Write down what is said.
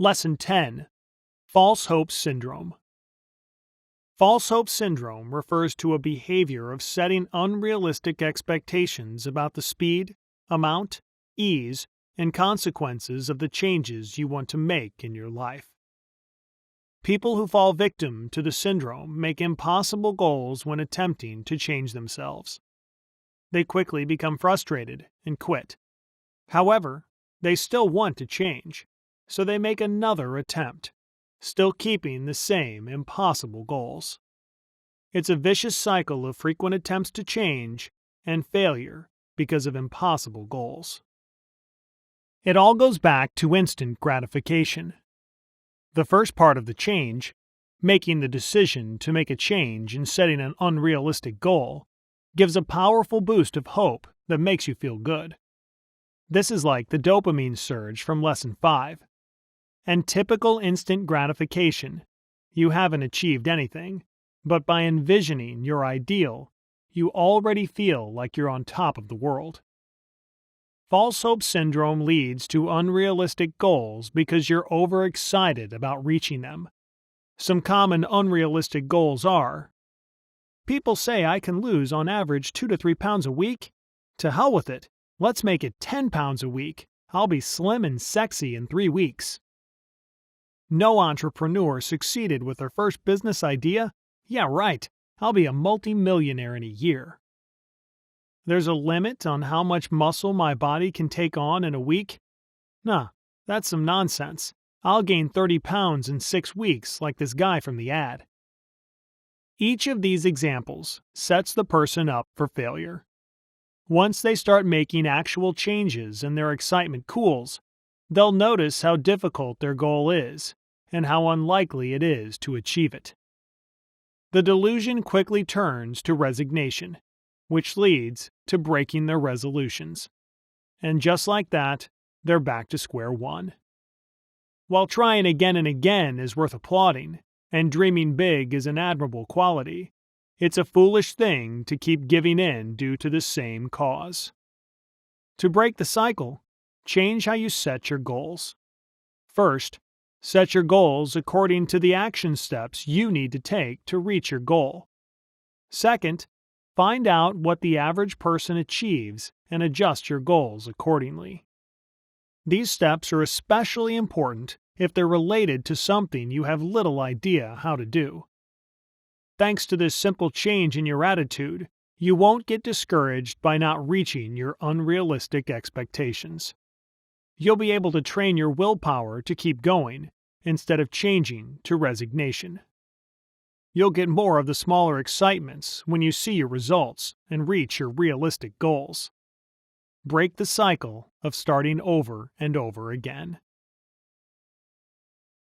Lesson 10. False Hope Syndrome. False hope syndrome refers to a behavior of setting unrealistic expectations about the speed, amount, ease, and consequences of the changes you want to make in your life. People who fall victim to the syndrome make impossible goals when attempting to change themselves. They quickly become frustrated and quit. However, they still want to change, so they make another attempt, still keeping the same impossible goals. It's a vicious cycle of frequent attempts to change and failure because of impossible goals. It all goes back to instant gratification. The first part of the change, making the decision to make a change and setting an unrealistic goal, gives a powerful boost of hope that makes you feel good. This is like the dopamine surge from Lesson 5. And typical instant gratification, you haven't achieved anything, but by envisioning your ideal, you already feel like you're on top of the world. False hope syndrome leads to unrealistic goals because you're overexcited about reaching them. Some common unrealistic goals are: people say I can lose on average 2 to 3 pounds a week. To hell with it. Let's make it 10 pounds a week. I'll be slim and sexy in 3 weeks. No entrepreneur succeeded with their first business idea? Yeah, right. I'll be a multi-millionaire in a year. There's a limit on how much muscle my body can take on in a week? Nah, that's some nonsense. I'll gain 30 pounds in 6 weeks like this guy from the ad. Each of these examples sets the person up for failure. Once they start making actual changes and their excitement cools, they'll notice how difficult their goal is and how unlikely it is to achieve it. The delusion quickly turns to resignation, which leads to breaking their resolutions. And just like that, they're back to square one. While trying again and again is worth applauding, and dreaming big is an admirable quality, it's a foolish thing to keep giving in due to the same cause. To break the cycle, change how you set your goals. First, set your goals according to the action steps you need to take to reach your goal. Second, find out what the average person achieves and adjust your goals accordingly. These steps are especially important if they're related to something you have little idea how to do. Thanks to this simple change in your attitude, you won't get discouraged by not reaching your unrealistic expectations. You'll be able to train your willpower to keep going instead of changing to resignation. You'll get more of the smaller excitements when you see your results and reach your realistic goals. Break the cycle of starting over and over again.